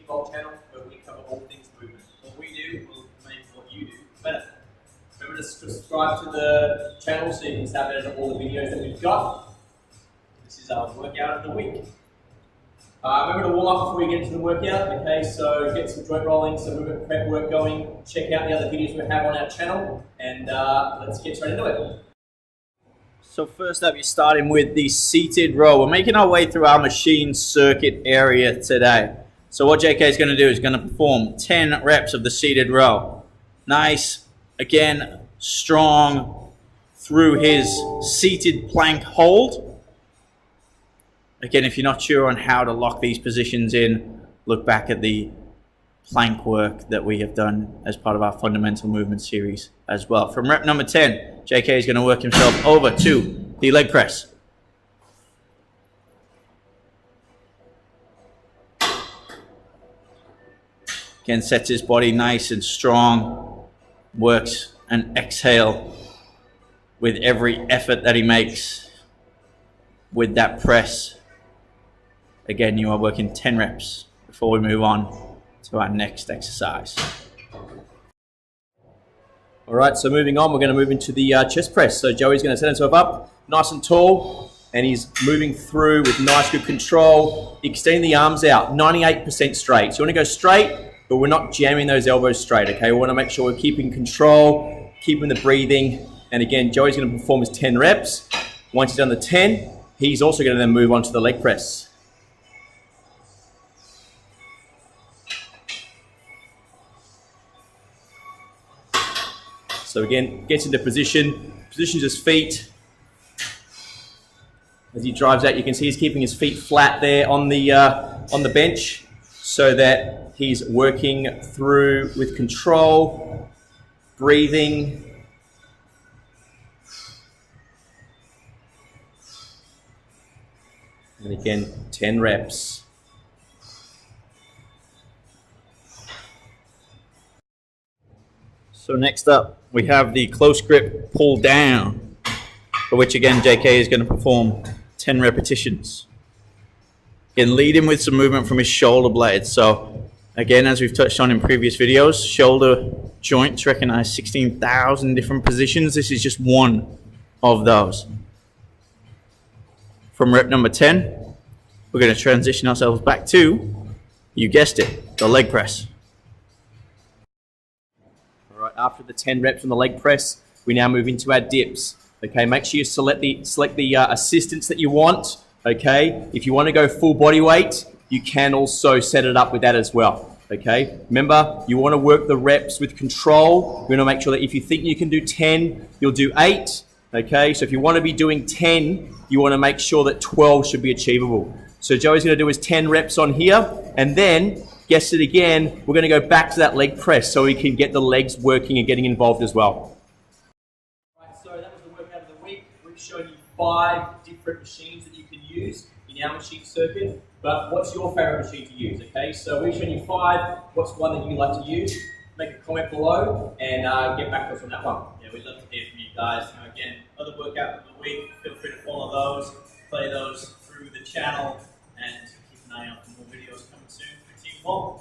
Bolt channel where we cover all things movement. What we do will make what you do better. Remember to subscribe to the channel so you can start editing all the videos that we've got. This is our workout of the week. Remember to warm up before you get into the workout, okay? So get some joint rolling, some movement prep work going. Check out the other videos we have on our channel, and let's get straight into it. So first up, you're starting with the seated row. We're making our way through our machine circuit area today. So what JK is going to do is going to perform 10 reps of the seated row. Nice, again, strong through his seated plank hold. Again, if you're not sure on how to lock these positions in, look back at the plank work that we have done as part of our fundamental movement series as well. From rep number 10, JK is going to work himself over to the leg press. Again, sets his body nice and strong, works an exhale with every effort that he makes with that press. Again, you are working 10 reps before we move on to our next exercise. All right, so moving on, we're going to move into the chest press. So Joey's going to set himself up nice and tall, and he's moving through with nice good control, extending the arms out, 98% straight. So you want to go straight, but we're not jamming those elbows straight, okay? We want to make sure we're keeping control, keeping the breathing. And again, Joey's going to perform his 10 reps. Once he's done the 10, he's also going to then move on to the leg press. So again, gets into position, positions his feet. As he drives out, you can see he's keeping his feet flat there on the bench so that he's working through with control, breathing. And again, 10 reps. So next up, we have the close grip pull down, for which again JK is going to perform 10 repetitions. Again, lead him with some movement from his shoulder blades. So again, as we've touched on in previous videos, shoulder joints recognize 16,000 different positions. This is just one of those. From rep number 10, we're going to transition ourselves back to, you guessed it, the leg press. After the 10 reps on the leg press, we now move into our dips. Okay, make sure you select the assistance that you want. Okay, if you want to go full body weight, you can also set it up with that as well. Okay, remember, you want to work the reps with control. You want to make sure that if you think you can do 10, you'll do 8. Okay, so if you want to be doing 10, you want to make sure that 12 should be achievable. So Joey's going to do his 10 reps on here, and then guess it again, we're going to go back to that leg press so we can get the legs working and getting involved as well. Right, so that was the workout of the week. We've shown you 5 different machines that you can use in our machine circuit, but what's your favorite machine to use, okay? So we've shown you 5. What's one that you like to use? Make a comment below and get back to us on that one. Yeah, we'd love to hear from you guys. Now again, other workout of the week, feel free to follow those, play those through the channel, and keep an eye out for more videos coming soon for Team Paul.